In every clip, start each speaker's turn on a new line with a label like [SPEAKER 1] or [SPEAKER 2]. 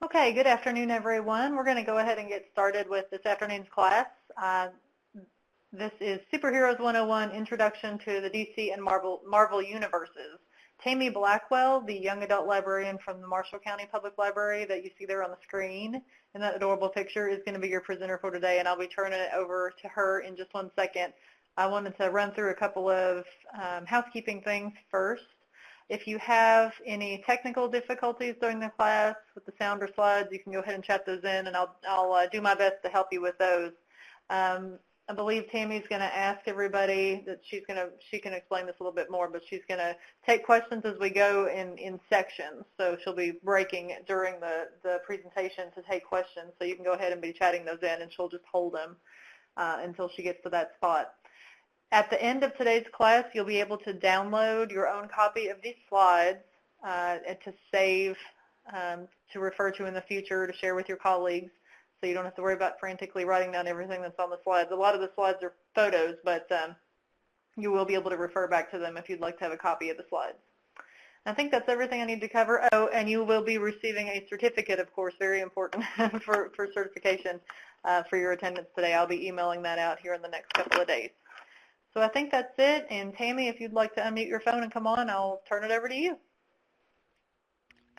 [SPEAKER 1] Okay, good afternoon, everyone. We're going to go ahead and get started with this afternoon's class. This is Superheroes 101, Introduction to the DC and Marvel Universes. Tammy Blackwell, the young adult librarian from the Marshall County Public Library that you see there on the screen in that adorable picture, is going to be your presenter for today, and I'll be turning it over to her in just 1 second. I wanted to run through a couple of housekeeping things first. If you have any technical difficulties during the class with the sound or slides, you can go ahead and chat those in, and I'll do my best to help you with those. I believe Tammy's going to ask everybody that she can explain this a little bit more, but she's going to take questions as we go in sections. So she'll be breaking during the presentation to take questions. So you can go ahead and be chatting those in, and she'll just hold them until she gets to that spot. At the end of today's class, you'll be able to download your own copy of these slides and to save, to refer to in the future, to share with your colleagues, so you don't have to worry about frantically writing down everything that's on the slides. A lot of the slides are photos, but you will be able to refer back to them if you'd like to have a copy of the slides. I think that's everything I need to cover. Oh, and you will be receiving a certificate, of course, very important for certification for your attendance today. I'll be emailing that out here in the next couple of days. So I think that's it. And Tammy, if you'd like to unmute your phone and come on, I'll turn it over to you.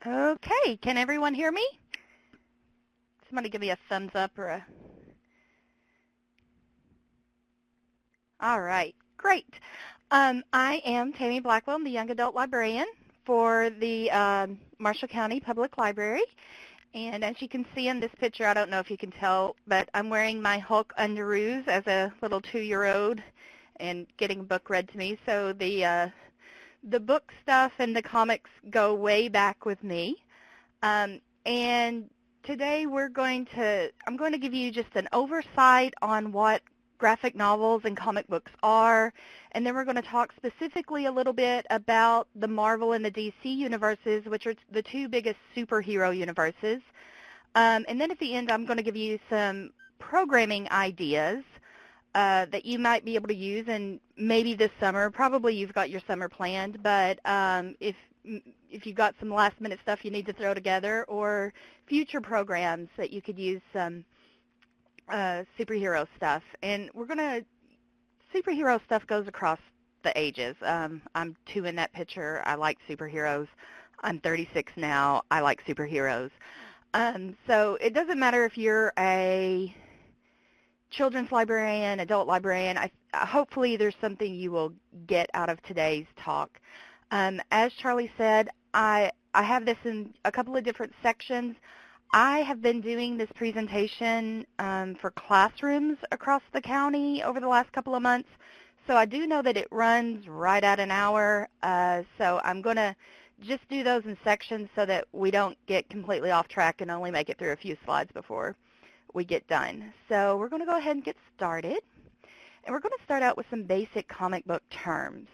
[SPEAKER 2] Okay, can everyone hear me? Somebody give me a thumbs up or a... All right, great. I am Tammy Blackwell. I'm the young adult librarian for the Marshall County Public Library. And as you can see in this picture, I don't know if you can tell, but I'm wearing my Hulk underoos as a little 2-year-old and getting a book read to me. So the book stuff and the comics go way back with me. And today I'm going to give you just an oversight on what graphic novels and comic books are, and then we're going to talk specifically a little bit about the Marvel and the DC universes, which are the two biggest superhero universes. And then at the end, I'm going to give you some programming ideas that you might be able to use, and maybe this summer. Probably you've got your summer planned, but if you've got some last-minute stuff you need to throw together, or future programs that you could use some superhero stuff. And superhero stuff goes across the ages. I'm 2 in that picture. I like superheroes. I'm 36 now. I like superheroes. So it doesn't matter if you're a children's librarian, adult librarian. Hopefully there's something you will get out of today's talk. As Charlie said, I have this in a couple of different sections. I have been doing this presentation for classrooms across the county over the last couple of months, so I do know that it runs right at an hour, so I'm going to just do those in sections so that we don't get completely off track and only make it through a few slides before we get done. So we're going to go ahead and get started, and we're going to start out with some basic comic book terms.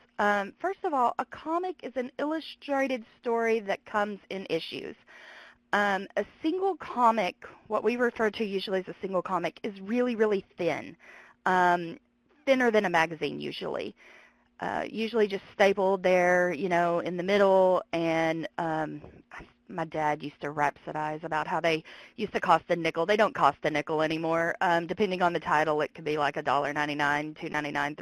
[SPEAKER 2] First of all, a comic is an illustrated story that comes in issues. A single comic, what we refer to usually as a single comic, is really, really thin, thinner than a magazine usually. Usually just stapled there, in the middle, and my dad used to rhapsodize about how they used to cost a nickel. They don't cost a nickel anymore. Depending on the title, it could be like $1.99, $2.99,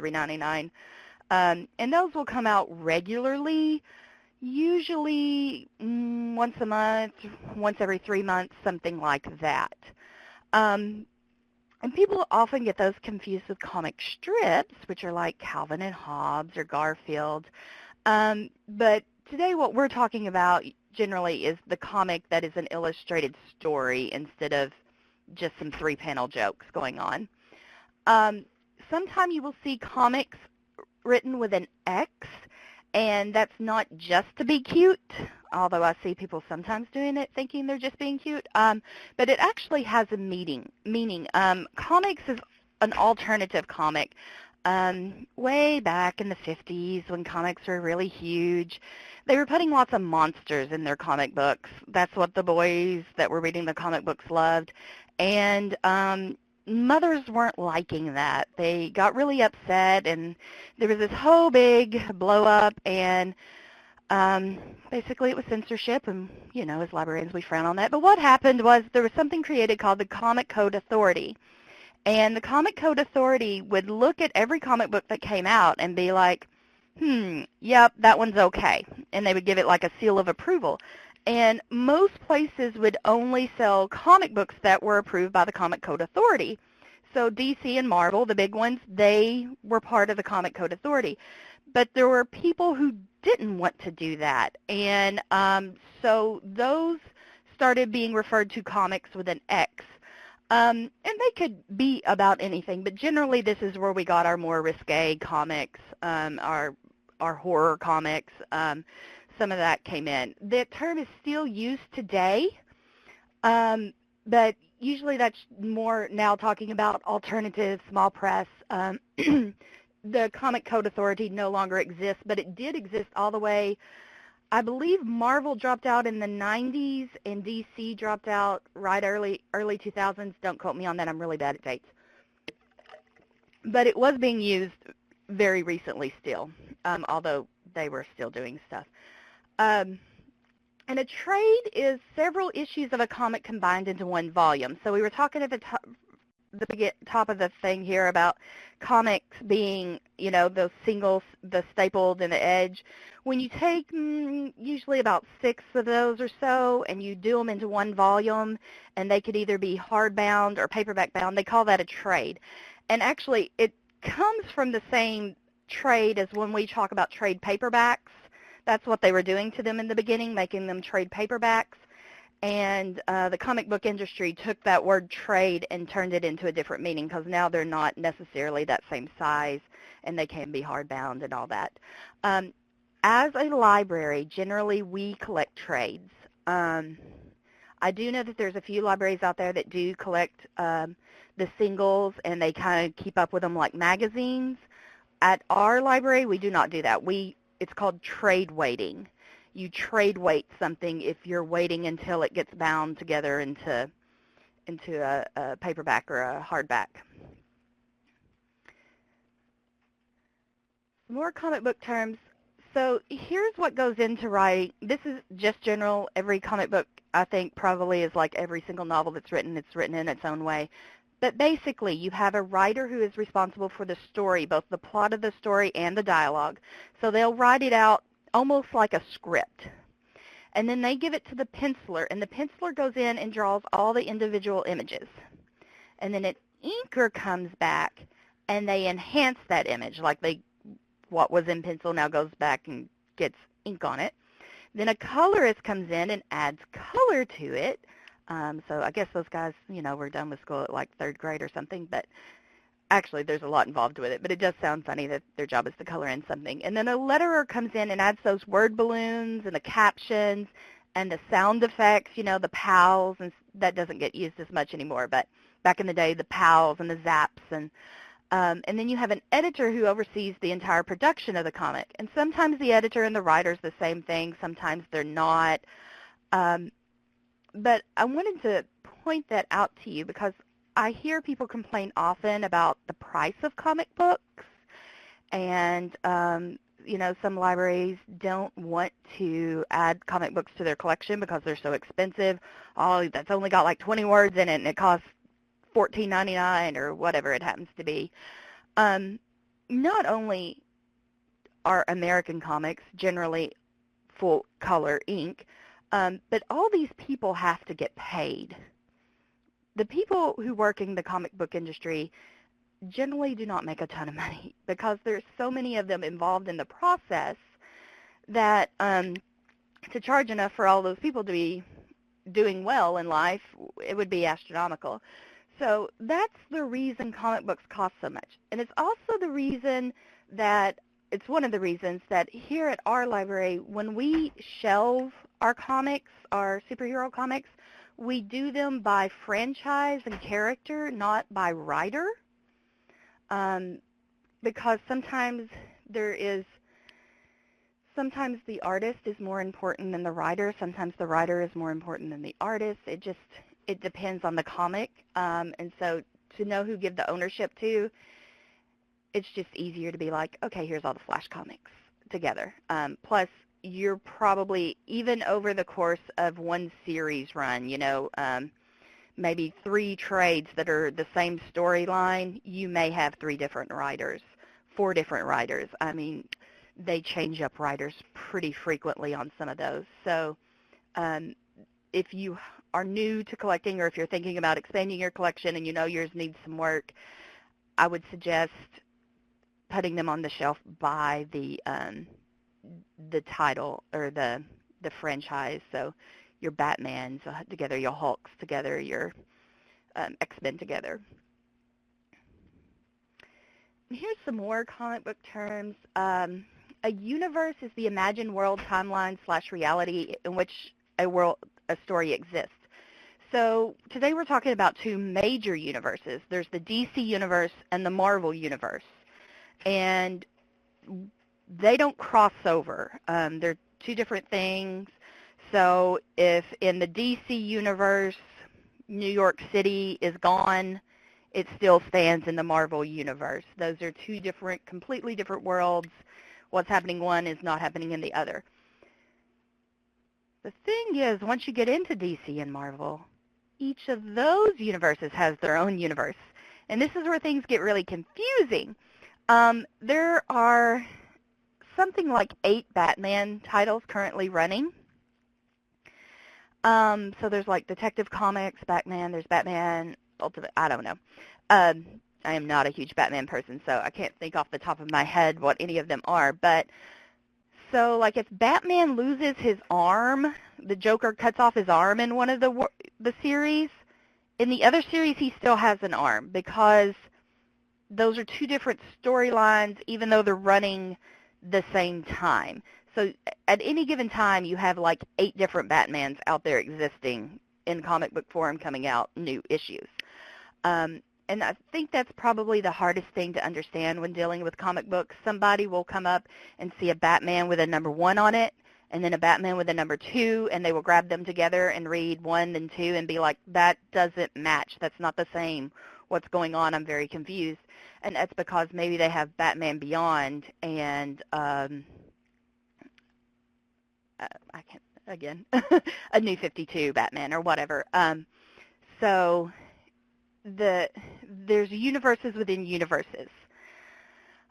[SPEAKER 2] $3.99. And those will come out regularly, usually once a month, once every 3 months, something like that. And people often get those confused with comic strips, which are like Calvin and Hobbes or Garfield. But today what we're talking about generally is the comic that is an illustrated story instead of just some 3-panel jokes going on. Sometime you will see comics written with an X, and that's not just to be cute, although I see people sometimes doing it thinking they're just being cute, but it actually has a meaning. Comics is an alternative comic. Way back in the 50s when comics were really huge, they were putting lots of monsters in their comic books. That's what the boys that were reading the comic books loved. And mothers weren't liking that. They got really upset, and there was this whole big blow up, and Basically, it was censorship, and, as librarians, we frown on that. But what happened was there was something created called the Comic Code Authority. And the Comic Code Authority would look at every comic book that came out and be like, yep, that one's okay. And they would give it like a seal of approval. And most places would only sell comic books that were approved by the Comic Code Authority. So DC and Marvel, the big ones, they were part of the Comic Code Authority. But there were people who didn't want to do that. And so those started being referred to comics with an X. And they could be about anything, but generally this is where we got our more risque comics, our horror comics. Some of that came in. The term is still used today, but usually that's more now talking about alternative, small press. The Comic Code Authority no longer exists, but it did exist all the way. I believe Marvel dropped out in the 90s and DC dropped out right early 2000s. Don't quote me on that. I'm really bad at dates. But it was being used very recently still, although they were still doing stuff. And a trade is several issues of a comic combined into one volume. So we were talking at the top of the thing here about comics being, those singles, the stapled and the edge. When you take usually about 6 of those or so and you do them into one volume, and they could either be hardbound or paperback bound, they call that a trade. And actually it comes from the same trade as when we talk about trade paperbacks. That's what they were doing to them in the beginning, making them trade paperbacks. And the comic book industry took that word trade and turned it into a different meaning, because now they're not necessarily that same size, and they can be hardbound and all that. As a library, generally we collect trades. I do know that there's a few libraries out there that do collect the singles, and they kind of keep up with them like magazines. At our library, we do not do that. It's called trade weighting. You trade weight something if you're waiting until it gets bound together into a paperback or a hardback. More comic book terms. So here's what goes into writing. This is just general. Every comic book, I think, probably is like every single novel that's written. It's written in its own way. But basically, you have a writer who is responsible for the story, both the plot of the story and the dialogue. So they'll write it out almost like a script. And then they give it to the penciler, and the penciler goes in and draws all the individual images. And then an inker comes back, and they enhance that image, like what was in pencil now goes back and gets ink on it. Then a colorist comes in and adds color to it. So I guess those guys, were done with school at like 3rd grade or something, but actually there's a lot involved with it, but it does sound funny that their job is to color in something. And then a letterer comes in and adds those word balloons and the captions and the sound effects, the pals, and that doesn't get used as much anymore, but back in the day, the pals and the zaps. And then you have an editor who oversees the entire production of the comic. And sometimes the editor and the writer's the same thing, sometimes they're not. But I wanted to point that out to you because I hear people complain often about the price of comic books, and some libraries don't want to add comic books to their collection because they're so expensive. Oh, that's only got like 20 words in it, and it costs $14.99 or whatever it happens to be. Not only are American comics generally full color ink, but all these people have to get paid. The people who work in the comic book industry generally do not make a ton of money because there's so many of them involved in the process that to charge enough for all those people to be doing well in life, it would be astronomical. So that's the reason comic books cost so much. And it's also the reason that, it's one of the reasons that here at our library, when we shelve our comics, our superhero comics, we do them by franchise and character, not by writer, because sometimes the artist is more important than the writer. Sometimes the writer is more important than the artist. It depends on the comic. And so to know who give the ownership to, it's just easier to be like, okay, here's all the Flash comics together. Plus, you're probably, even over the course of one series run, maybe 3 trades that are the same storyline, you may have 3 different writers, 4 different writers. I mean, they change up writers pretty frequently on some of those. So if you are new to collecting, or if you're thinking about expanding your collection and you know yours needs some work, I would suggest putting them on the shelf by the title or the franchise. So your Batmans together, your Hulks together, your X-Men together. And here's some more comic book terms. A universe is the imagined world, timeline / reality in which a story exists. So today we're talking about 2 major universes. There's the DC universe and the Marvel universe. And they don't cross over. They're 2 different things. So if in the DC universe, New York City is gone, it still stands in the Marvel universe. Those are 2 different, completely different worlds. What's happening in one is not happening in the other. The thing is, once you get into DC and Marvel, each of those universes has their own universe. And this is where things get really confusing. There are something like 8 Batman titles currently running. So there's like Detective Comics, Batman, there's Batman Ultimate, I don't know. I am not a huge Batman person, so I can't think off the top of my head what any of them are. But so like if Batman loses his arm, the Joker cuts off his arm in one of the series, in the other series he still has an arm, because those are 2 different storylines, even though they're running the same time. So at any given time, you have like 8 different Batmans out there existing in comic book form coming out, new issues. And I think that's probably the hardest thing to understand when dealing with comic books. Somebody will come up and see a Batman with a number 1 on it, and then a Batman with a number 2, and they will grab them together and read 1 and 2 and be like, that doesn't match. That's not the same. What's going on? I'm very confused. And that's because maybe they have Batman Beyond and I can't, again, a New 52 Batman or whatever. So there's universes within universes.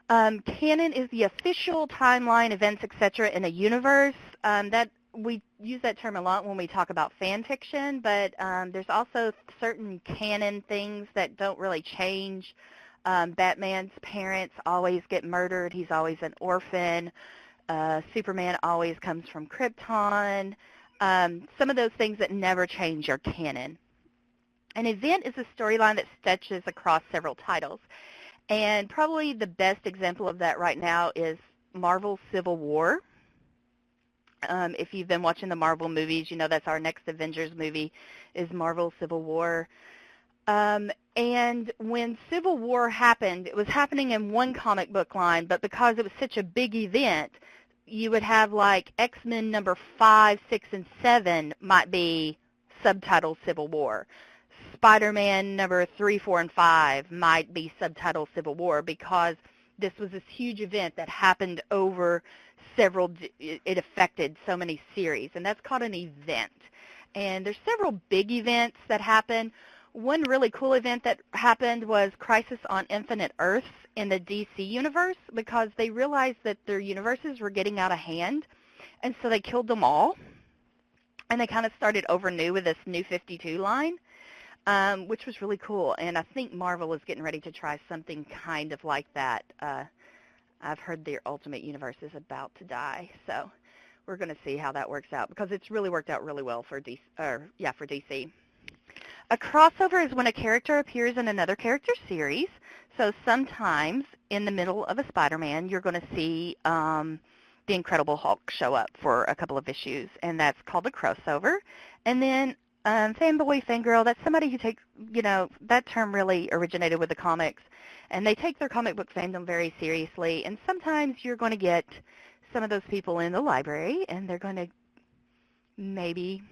[SPEAKER 2] Canon is the official timeline, events, etc. in a universe. That we use that term a lot when we talk about fan fiction, but there's also certain canon things that don't really change. Batman's parents always get murdered. He's always an orphan. Superman always comes from Krypton. Some of those things that never change are canon. An event is a storyline that stretches across several titles. And probably the best example of that right now is Marvel Civil War. If you've been watching the Marvel movies, you know that's our next Avengers movie is Marvel Civil War. And when Civil War happened, it was happening in one comic book line, but because it was such a big event, you would have like X-Men number 5, 6, and 7 might be subtitled Civil War. SpiderMan number 3, 4, and 5 might be subtitled Civil War, because this was this huge event that happened over it affected so many series, and that's called an event. And there's several big events that happen. One really cool event that happened was Crisis on Infinite Earths in the DC universe, because they realized that their universes were getting out of hand, and so they killed them all, and they kind of started over new with this New 52 line. Which was really cool, and I think Marvel is getting ready to try something kind of like that. I've heard their Ultimate Universe is about to die, so we're going to see how that works out, because it's really worked out really well for DC. For DC. A crossover is when a character appears in another character series. So sometimes in the middle of a Spider-Man, you're going to see the Incredible Hulk show up for a couple of issues, and that's called a crossover. And then fanboy, fangirl, that's somebody who takes, that term really originated with the comics, and they take their comic book fandom very seriously, and sometimes you're going to get some of those people in the library, and they're going to maybe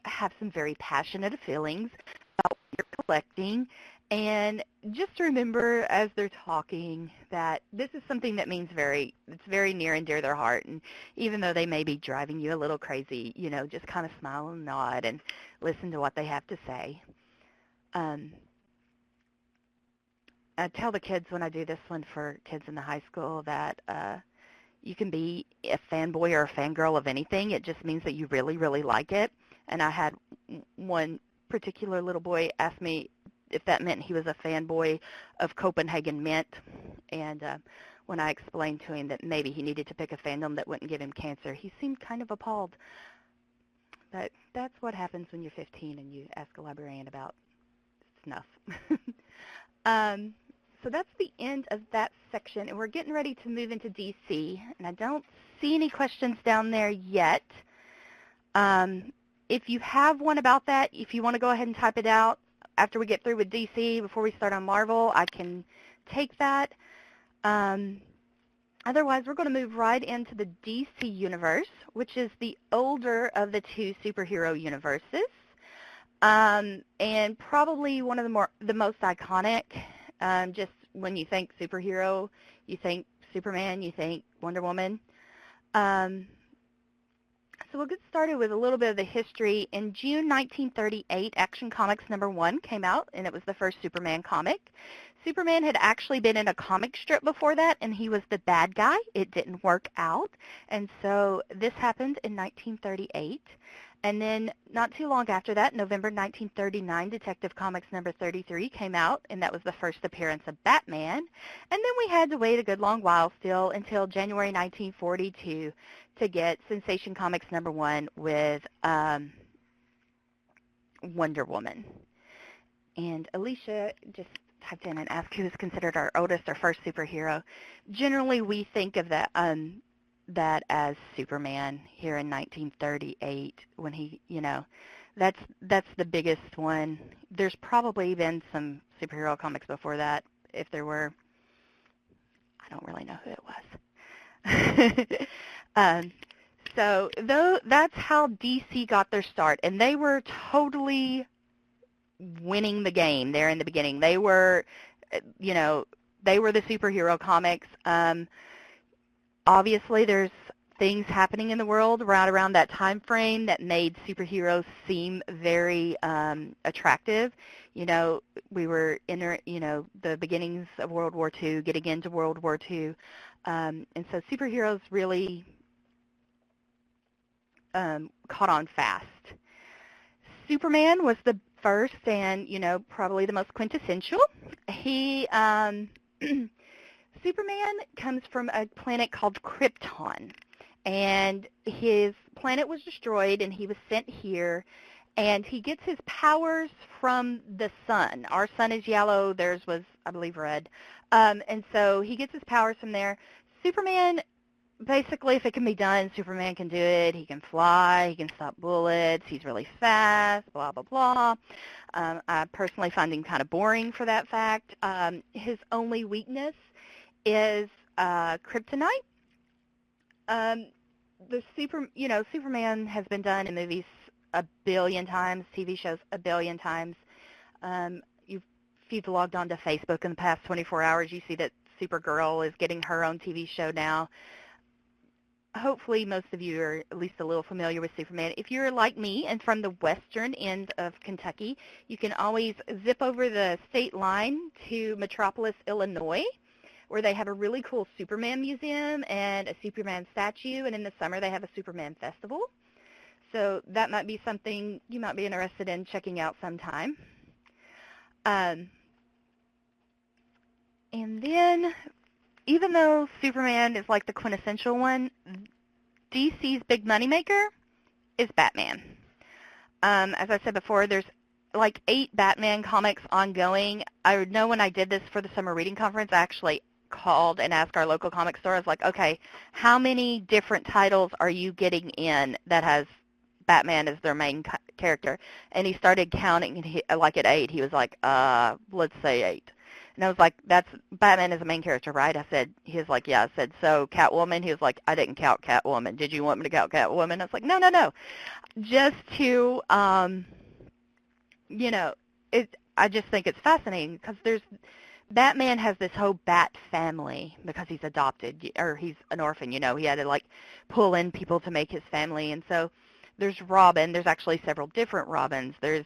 [SPEAKER 2] have some very passionate feelings about what you're collecting, And just remember as they're talking that this is something that means it's very near and dear to their heart. And even though they may be driving you a little crazy, just kind of smile and nod and listen to what they have to say. I tell the kids when I do this one for kids in the high school that you can be a fanboy or a fangirl of anything. It just means that you really, really like it. And I had one particular little boy ask me if that meant he was a fanboy of Copenhagen Mint. And when I explained to him that maybe he needed to pick a fandom that wouldn't give him cancer, he seemed kind of appalled. But that's what happens when you're 15 and you ask a librarian about snuff. So that's the end of that section, and we're getting ready to move into DC, and I don't see any questions down there yet. If you have one about that, if you want to go ahead and type it out after we get through with DC, before we start on Marvel, I can take that. Otherwise, we're going to move right into the DC universe, which is the older of the two superhero universes, and probably one of the most iconic. Just when you think superhero, you think Superman, you think Wonder Woman. So we'll get started with a little bit of the history. In June 1938, Action Comics #1 came out, and it was the first Superman comic. Superman had actually been in a comic strip before that, and he was the bad guy. It didn't work out, and so this happened in 1938. And then not too long after that, November 1939, Detective Comics #33 came out, and that was the first appearance of Batman. And then we had to wait a good long while still until January 1942 to get Sensation Comics #1 with Wonder Woman. And Alicia just typed in and asked who is considered our oldest or first superhero. Generally, we think of that as Superman here in 1938 when he, that's the biggest one. There's probably been some superhero comics before that. If there were, I don't really know who it was. So that's how DC got their start, and they were totally winning the game there in the beginning. They were, they were the superhero comics. Obviously, there's things happening in the world right around that time frame that made superheroes seem very attractive. We were in, the beginnings of World War II, getting into World War II, and so superheroes really caught on fast. Superman was the first and, probably the most quintessential. He Superman comes from a planet called Krypton, and his planet was destroyed, and he was sent here, and he gets his powers from the sun. Our sun is yellow. Theirs was, I believe, red. And so he gets his powers from there. Superman, basically, if it can be done, Superman can do it. He can fly. He can stop bullets. He's really fast, blah, blah, blah. I personally find him kind of boring for that fact. His only weakness is kryptonite. Superman has been done in movies a billion times, TV shows a billion times. If you've logged onto Facebook in the past 24 hours, you see that Supergirl is getting her own TV show now. Hopefully most of you are at least a little familiar with Superman. If you're like me and from the western end of Kentucky, you can always zip over the state line to Metropolis, Illinois, where they have a really cool Superman museum and a Superman statue, and in the summer they have a Superman festival. So that might be something you might be interested in checking out sometime. And then, even though Superman is like the quintessential one, DC's big moneymaker is Batman. As I said before, there's like 8 Batman comics ongoing. I know when I did this for the summer reading conference, I actually called and asked our local comic store. I was like, okay, how many different titles are you getting in that has Batman as their main character? And he started counting, and like at 8, he was like, let's say 8. And I was like, that's Batman is the main character, right? I said, he was like, yeah. I said, so Catwoman? He was like, I didn't count Catwoman. Did you want me to count Catwoman? I was like, no. Just to, I just think it's fascinating because Batman has this whole Bat family because he's adopted, or he's an orphan, he had to like pull in people to make his family. And so there's Robin. There's actually several different Robins. There's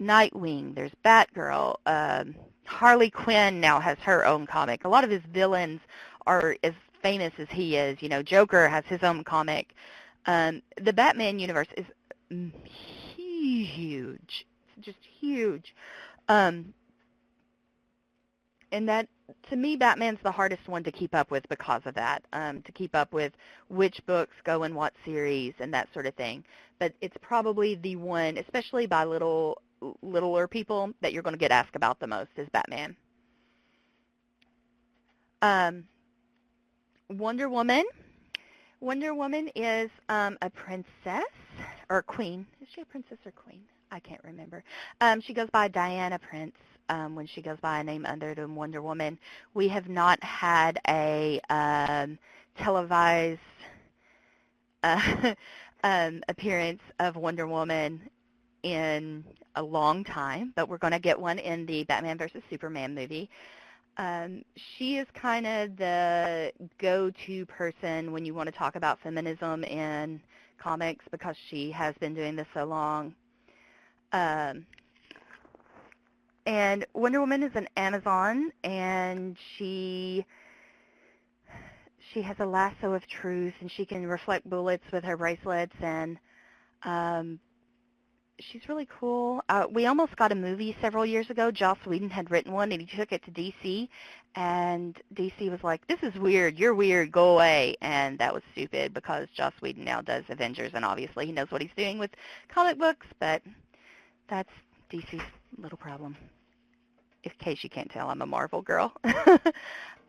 [SPEAKER 2] Nightwing. There's Batgirl. Harley Quinn now has her own comic. A lot of his villains are as famous as he is. Joker has his own comic. The Batman universe is huge, just huge. And that, to me, Batman's the hardest one to keep up with because of that, to keep up with which books go in what series and that sort of thing. But it's probably the one, especially by littler people, that you're going to get asked about the most is Batman. Wonder Woman. Wonder Woman is a princess or queen. Is she a princess or queen? I can't remember. She goes by Diana Prince. When she goes by a name other than Wonder Woman. We have not had a televised appearance of Wonder Woman in a long time, but we're going to get one in the Batman versus Superman movie. She is kind of the go-to person when you want to talk about feminism in comics because she has been doing this so long. And Wonder Woman is an Amazon, and she has a lasso of truth, and she can reflect bullets with her bracelets, and she's really cool. We almost got a movie several years ago. Joss Whedon had written one, and he took it to DC, and DC was like, this is weird. You're weird. Go away. And that was stupid because Joss Whedon now does Avengers, and obviously he knows what he's doing with comic books, but that's DC's little problem. In case you can't tell, I'm a Marvel girl.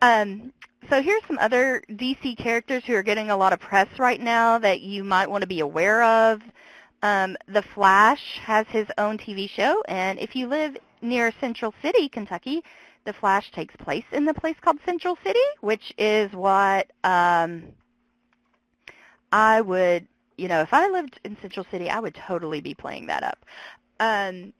[SPEAKER 2] So here's some other DC characters who are getting a lot of press right now that you might want to be aware of. The Flash has his own TV show, and if you live near Central City, Kentucky, The Flash takes place in the place called Central City, which is what I would, if I lived in Central City, I would totally be playing that up. And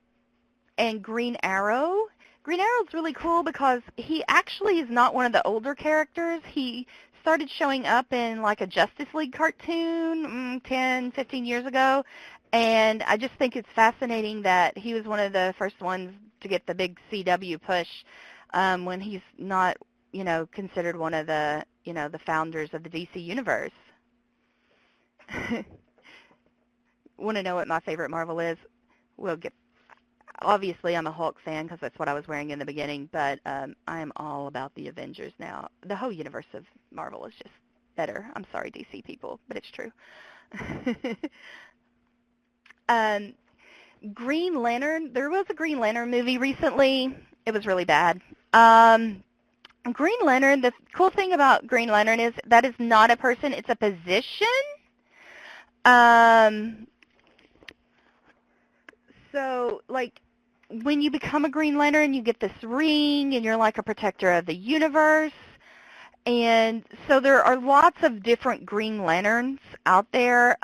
[SPEAKER 2] Green Arrow. Green Arrow's really cool because he actually is not one of the older characters. He started showing up in like a Justice League cartoon 10, 15 years ago, and I just think it's fascinating that he was one of the first ones to get the big CW push when he's not, considered one of the, the founders of the DC universe. Want to know what my favorite Marvel is? We'll get. Obviously, I'm a Hulk fan because that's what I was wearing in the beginning, but I am all about the Avengers now. The whole universe of Marvel is just better. I'm sorry, DC people, but it's true. Green Lantern. There was a Green Lantern movie recently. It was really bad. Green Lantern, the cool thing about Green Lantern is that is not a person. It's a position. So, like, when you become a Green Lantern, you get this ring, and you're like a protector of the universe. And so there are lots of different Green Lanterns out there.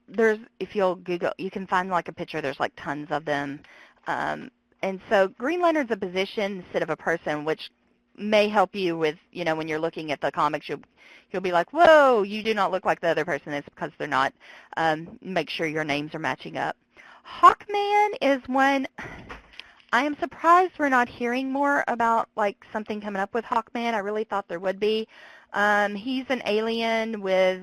[SPEAKER 2] There's, if you'll Google, you can find like a picture. There's like tons of them. And so Green Lantern's a position instead of a person, which may help you with, when you're looking at the comics, you'll be like, whoa, you do not look like the other person. It's because they're not. Make sure your names are matching up. Hawkman is one. I am surprised we're not hearing more about like something coming up with Hawkman. I really thought there would be. He's an alien with,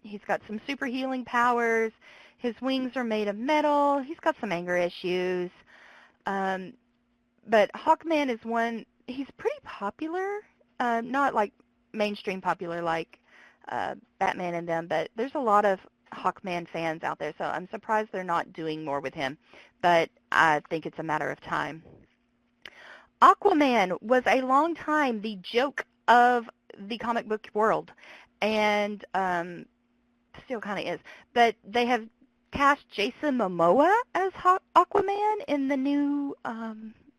[SPEAKER 2] he's got some super healing powers. His wings are made of metal. He's got some anger issues. But Hawkman is one, he's pretty popular. Not like mainstream popular like Batman and them, but there's a lot of Hawkman fans out there, so I'm surprised they're not doing more with him, but I think it's a matter of time. Aquaman was a long time the joke of the comic book world, and still kind of is, but they have cast Jason Momoa as Aquaman in the new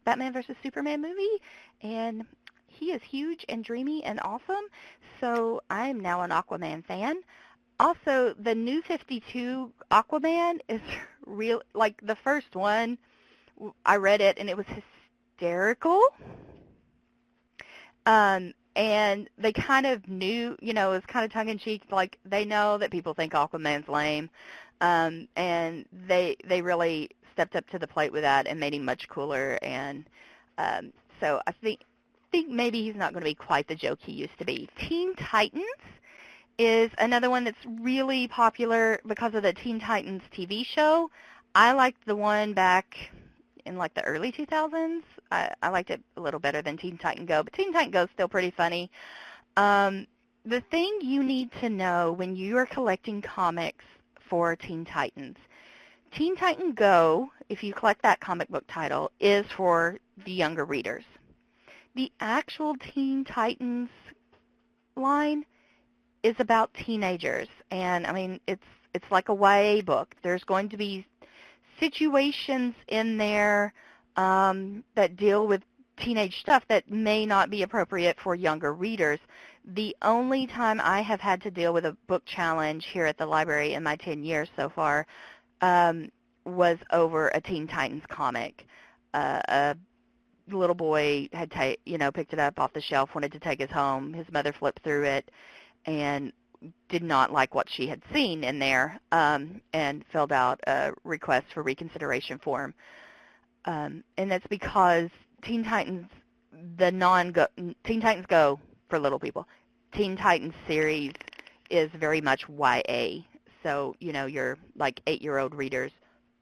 [SPEAKER 2] Batman vs. Superman movie, and he is huge and dreamy and awesome, so I'm now an Aquaman fan. Also, the new 52 Aquaman is real, like the first one I read it, and it was hysterical. And they kind of knew, it was kind of tongue-in-cheek, like they know that people think Aquaman's lame, and they really stepped up to the plate with that and made him much cooler. And so I think maybe he's not going to be quite the joke he used to be. Teen Titans is another one that's really popular because of the Teen Titans TV show. I liked the one back in like the early 2000s. I liked it a little better than Teen Titan Go, but Teen Titan Go is still pretty funny. The thing you need to know when you are collecting comics for Teen Titans, Teen Titan Go, if you collect that comic book title, is for the younger readers. The actual Teen Titans line is about teenagers, and I mean it's like a YA book. There's going to be situations in there that deal with teenage stuff that may not be appropriate for younger readers. The only time I have had to deal with a book challenge here at the library in my 10 years so far was over a Teen Titans comic. A little boy had picked it up off the shelf, wanted to take it home. His mother flipped through it and did not like what she had seen in there, and filled out a request for reconsideration form. And that's because Teen Titans, Teen Titans Go for little people. Teen Titans series is very much YA. So, your like 8-year-old readers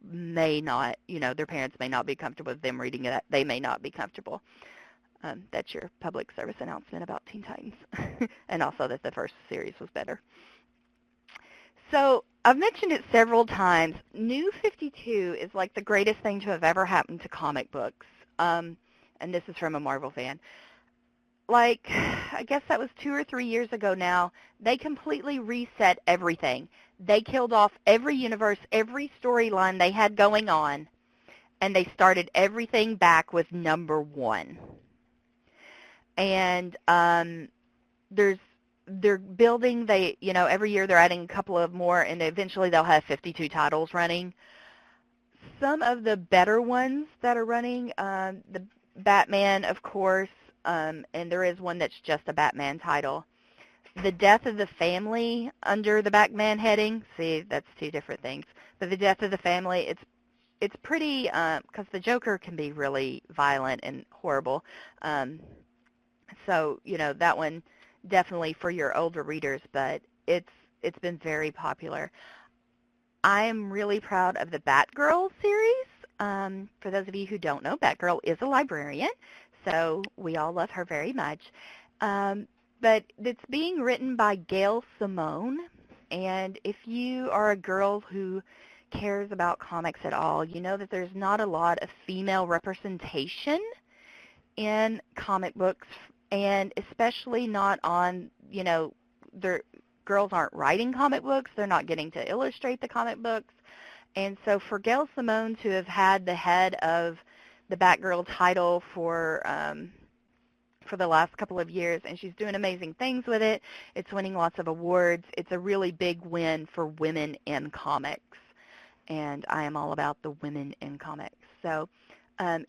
[SPEAKER 2] may not, their parents may not be comfortable with them reading it. They may not be comfortable. That's your public service announcement about Teen Titans. And also that the first series was better. So I've mentioned it several times. New 52 is like the greatest thing to have ever happened to comic books. And this is from a Marvel fan. Like, I guess that was 2 or 3 years ago now. They completely reset everything. They killed off every universe, every storyline they had going on, and they started everything back with number 1. And they're building, every year they're adding a couple of more, and eventually they'll have 52 titles running. Some of the better ones that are running, the Batman, of course, and there is one that's just a Batman title. The Death of the Family under the Batman heading, see, that's 2 different things. But the Death of the Family, it's pretty, because the Joker can be really violent and horrible. So, that one definitely for your older readers, but it's been very popular. I am really proud of the Batgirl series. For those of you who don't know, Batgirl is a librarian, so we all love her very much. But it's being written by Gail Simone, and if you are a girl who cares about comics at all, you know that there's not a lot of female representation in comic books, and especially not on, girls aren't writing comic books, they're not getting to illustrate the comic books. And so for Gail Simone to have had the head of the Batgirl title for the last couple of years, and she's doing amazing things with it. It's winning lots of awards. It's a really big win for women in comics, and I am all about the women in comics. So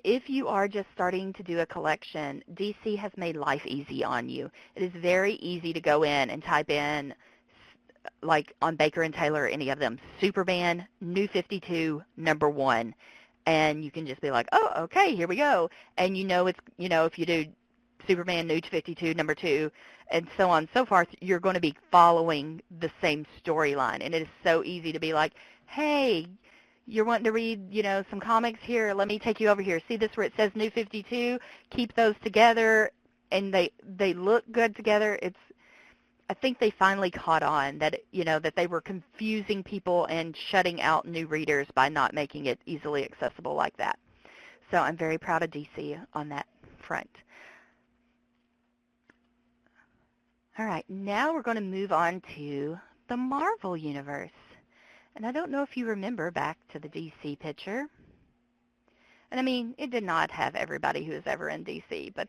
[SPEAKER 2] if you are just starting to do a collection, DC has made life easy on you. It is very easy to go in and type in, like on Baker and Taylor or any of them, Superman, New 52, number 1. And you can just be like, oh, okay, here we go. And it's, if you do Superman, New 52, number 2, and so on and so forth, you're going to be following the same storyline. And it is so easy to be like, hey, you're wanting to read, some comics here. Let me take you over here. See this where it says New 52? Keep those together, and they look good together. I think they finally caught on that, that they were confusing people and shutting out new readers by not making it easily accessible like that. So I'm very proud of DC on that front. All right, now we're going to move on to the Marvel Universe. And I don't know if you remember back to the DC picture. And I mean, it did not have everybody who is ever in DC, but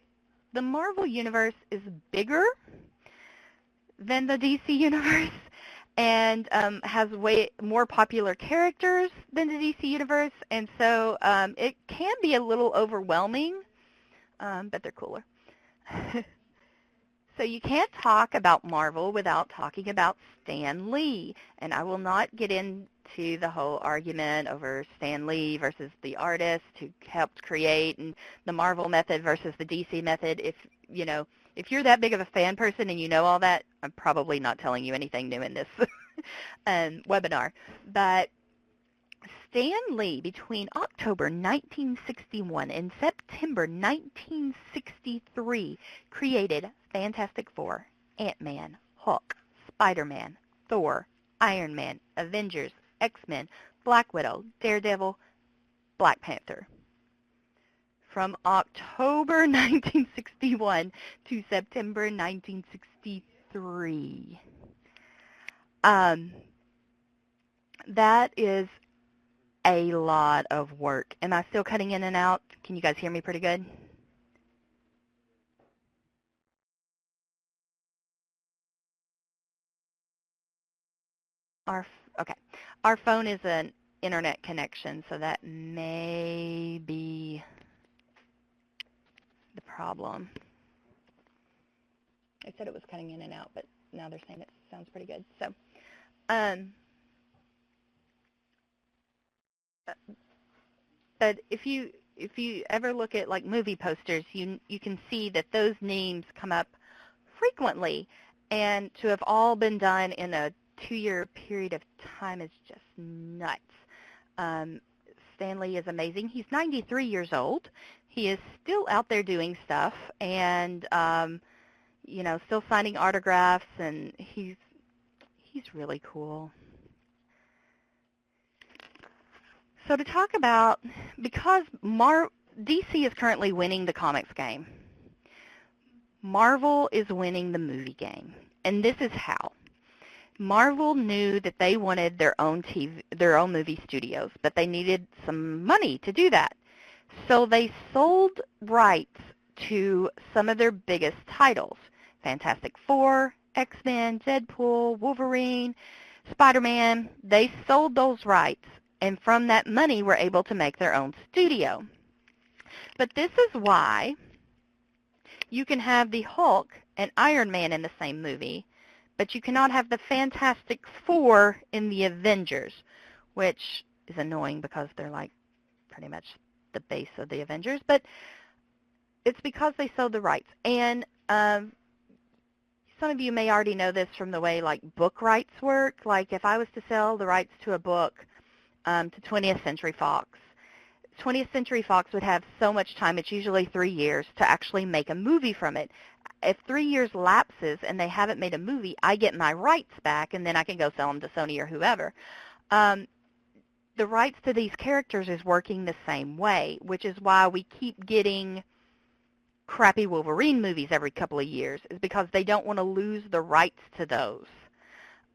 [SPEAKER 2] the Marvel Universe is bigger than the DC Universe. and has way more popular characters than the DC Universe, and so it can be a little overwhelming, but they're cooler. So you can't talk about Marvel without talking about Stan Lee, and I will not get into the whole argument over Stan Lee versus the artist who helped create, and the Marvel method versus the DC method. If you're that big of a fan person and you know all that, I'm probably not telling you anything new in this webinar. But Stan Lee, between October 1961 and September 1963, created Fantastic Four, AntMan, Hulk, SpiderMan, Thor, Iron Man, Avengers, XMen, Black Widow, Daredevil, Black Panther. From October 1961 to September 1963. That is a lot of work. Am I still cutting in and out? Can you guys hear me pretty good? Okay. Our phone is an internet connection, so that may be the problem. I said it was cutting in and out, but now they're saying it sounds pretty good. So, but if you ever look at like movie posters, you can see that those names come up frequently, and to have all been done in a 2-year period of time is just nuts. Stan Lee is amazing. He's 93 years old. He is still out there doing stuff, and still signing autographs, and he's really cool. So to talk about, because DC is currently winning the comics game, Marvel is winning the movie game, and this is how. Marvel knew that they wanted their own movie studios, but they needed some money to do that. So they sold rights to some of their biggest titles: Fantastic Four, X-Men, Deadpool, Wolverine, SpiderMan. They sold those rights, and from that money were able to make their own studio. But this is why you can have the Hulk and Iron Man in the same movie, but you cannot have the Fantastic Four in the Avengers, which is annoying because they're like pretty much the base of the Avengers, but it's because they sold the rights. And some of you may already know this from the way like book rights work. Like if I was to sell the rights to a book to 20th Century Fox, 20th Century Fox would have so much time, it's usually 3 years, to actually make a movie from it. If 3 years lapses and they haven't made a movie, I get my rights back, and then I can go sell them to Sony or whoever. The rights to these characters is working the same way, which is why we keep getting crappy Wolverine movies every couple of years, is because they don't want to lose the rights to those.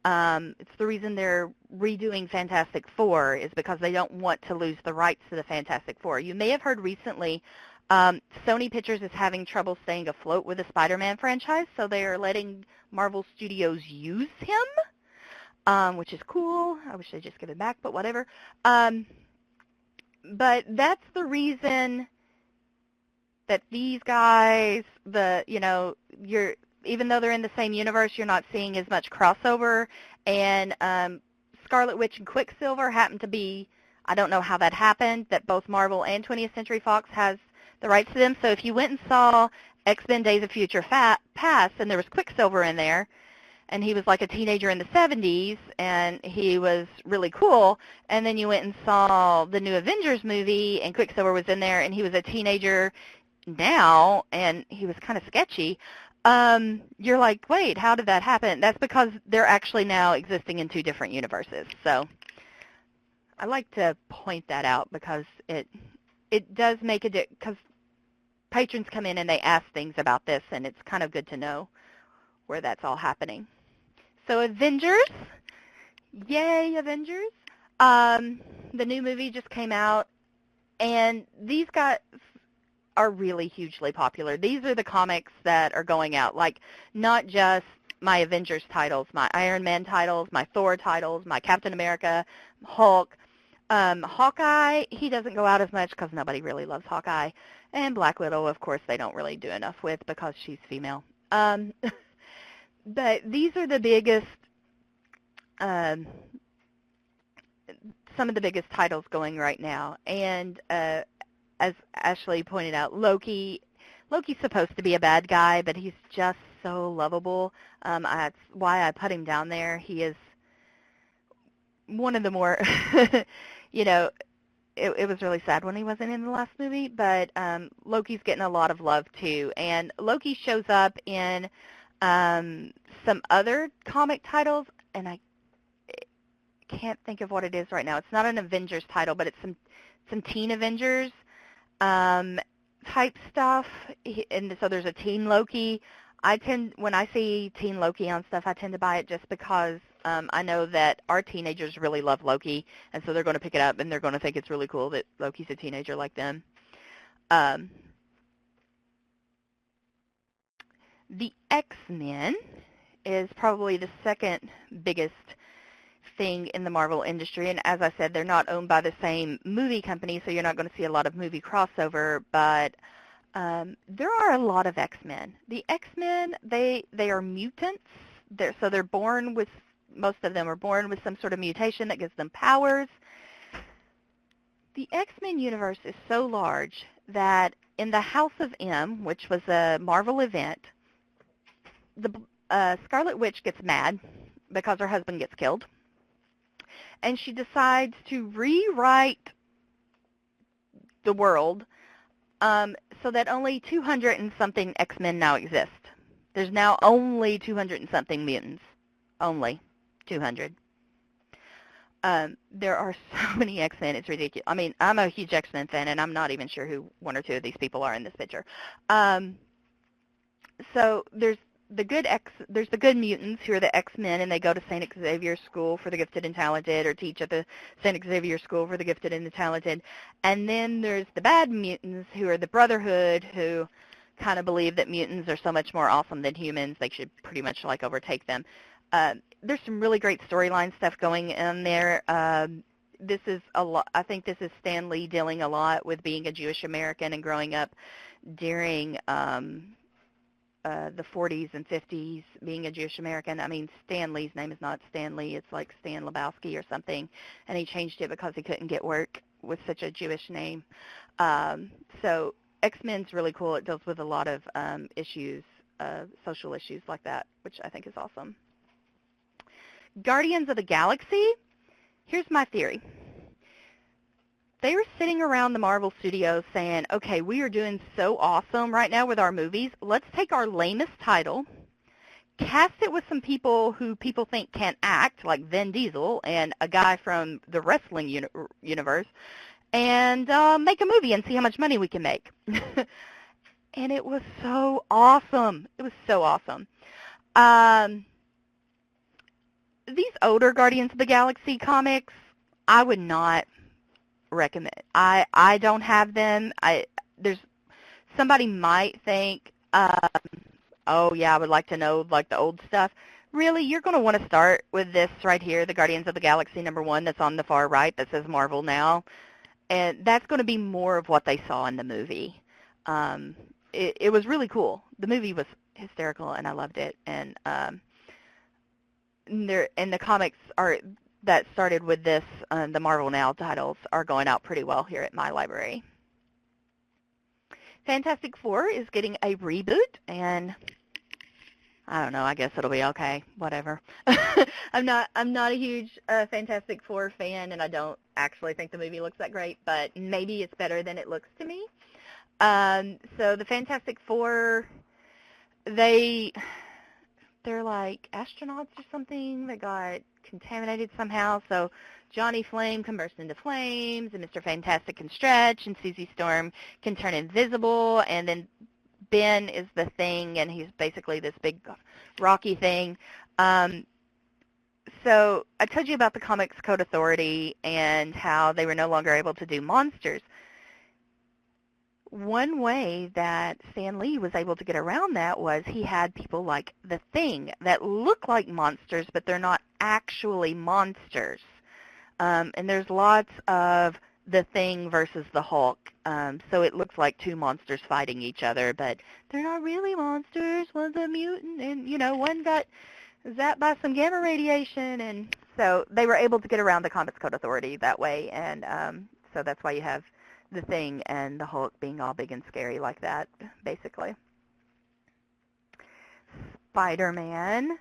[SPEAKER 2] It's the reason they're redoing Fantastic Four, is because they don't want to lose the rights to the Fantastic Four. You may have heard recently Sony Pictures is having trouble staying afloat with the SpiderMan franchise, so they are letting Marvel Studios use him, which is cool. I wish they'd just give it back, but whatever. But that's the reason that these guys, even though they're in the same universe, you're not seeing as much crossover. And Scarlet Witch and Quicksilver happen to be, I don't know how that happened, that both Marvel and 20th Century Fox has the rights to them. So if you went and saw X-Men Days of Future Past, and there was Quicksilver in there, and he was like a teenager in the 70s, and he was really cool, and then you went and saw the new Avengers movie, and Quicksilver was in there, and he was a teenager now, and he was kind of sketchy, you're like, wait, how did that happen? That's because they're actually now existing in 2 different universes. So I like to point that out because it does make a difference, because patrons come in and they ask things about this, and it's kind of good to know where that's all happening. So Avengers, yay Avengers. The new movie just came out, and these guys are really hugely popular. These are the comics that are going out, like not just my Avengers titles, my Iron Man titles, my Thor titles, my Captain America, Hulk. Hawkeye, he doesn't go out as much because nobody really loves Hawkeye. And Black Widow, of course, they don't really do enough with because she's female. But these are the biggest, some of the biggest titles going right now. And as Ashley pointed out, Loki's supposed to be a bad guy, but he's just so lovable. That's why I put him down there. He is one of the more, it was really sad when he wasn't in the last movie, but Loki's getting a lot of love too. And Loki shows up in some other comic titles, and I can't think of what it is right now. It's not an Avengers title, but it's some Teen Avengers type stuff. And so there's a Teen Loki. When I see Teen Loki on stuff, I tend to buy it just because I know that our teenagers really love Loki, and so they're going to pick it up, and they're going to think it's really cool that Loki's a teenager like them. The X-Men is probably the second biggest thing in the Marvel industry, and as I said, they're not owned by the same movie company, so you're not going to see a lot of movie crossover, but there are a lot of X-Men. The X-Men, they are mutants, so they're born with, most of them are born with some sort of mutation that gives them powers. The X-Men universe is so large that in the House of M, which was a Marvel event, the Scarlet Witch gets mad because her husband gets killed, and she decides to rewrite the world so that only 200 and something X-Men now exist. There's now only 200 and something mutants. Only 200. There are so many X-Men, it's ridiculous. I mean, I'm a huge X-Men fan, and I'm not even sure who one or two of these people are in this picture. So there's the good mutants who are the X-Men, and they go to St. Xavier School for the Gifted and Talented, or teach at the St. Xavier School for the Gifted and the Talented. And then there's the bad mutants who are the Brotherhood, who kind of believe that mutants are so much more awesome than humans, they should pretty much like overtake them. There's some really great storyline stuff going in there. This is a lot. I think this is Stan Lee dealing a lot with being a Jewish American and growing up during the 40s and 50s, being a Jewish American. I mean, Stan Lee's name is not Stan Lee. It's like Stan Lebowski or something, and he changed it because he couldn't get work with such a Jewish name. So X-Men's really cool. It deals with a lot of issues, social issues like that, which I think is awesome. Guardians of the Galaxy, here's my theory. They were sitting around the Marvel Studios saying, okay, we are doing so awesome right now with our movies. Let's take our lamest title, cast it with some people who people think can't act, like Vin Diesel and a guy from the wrestling universe, and make a movie and see how much money we can make. And it was so awesome. It was so awesome. These older Guardians of the Galaxy comics, I would not recommend. I don't have them. There's somebody might think, oh yeah, I would like to know like the old stuff. Really, you're going to want to start with this right here, the Guardians of the Galaxy #1 that's on the far right that says Marvel now. And that's going to be more of what they saw in the movie. It was really cool. The movie was hysterical, and I loved it. And the comics that started with this, the Marvel Now titles, are going out pretty well here at my library. Fantastic Four is getting a reboot, and I don't know, I guess it'll be okay, whatever. I'm not a huge Fantastic Four fan, and I don't actually think the movie looks that great, but maybe it's better than it looks to me. So the Fantastic Four, they're like astronauts or something that got contaminated somehow. So Johnny Flame can burst into flames, and Mr. Fantastic can stretch, and Susie Storm can turn invisible, and then Ben is the Thing, and he's basically this big rocky thing. So I told you about the Comics Code Authority and how they were no longer able to do monsters. one way that Stan Lee was able to get around that was he had people like The Thing that look like monsters, but they're not actually monsters. And there's lots of The Thing versus the Hulk. So it looks like two monsters fighting each other, but they're not really monsters. One's a mutant, and, one got zapped by some gamma radiation. And so they were able to get around the Comics Code Authority that way. And so that's why you have The Thing and the Hulk being all big and scary like that, basically. Spider-Man.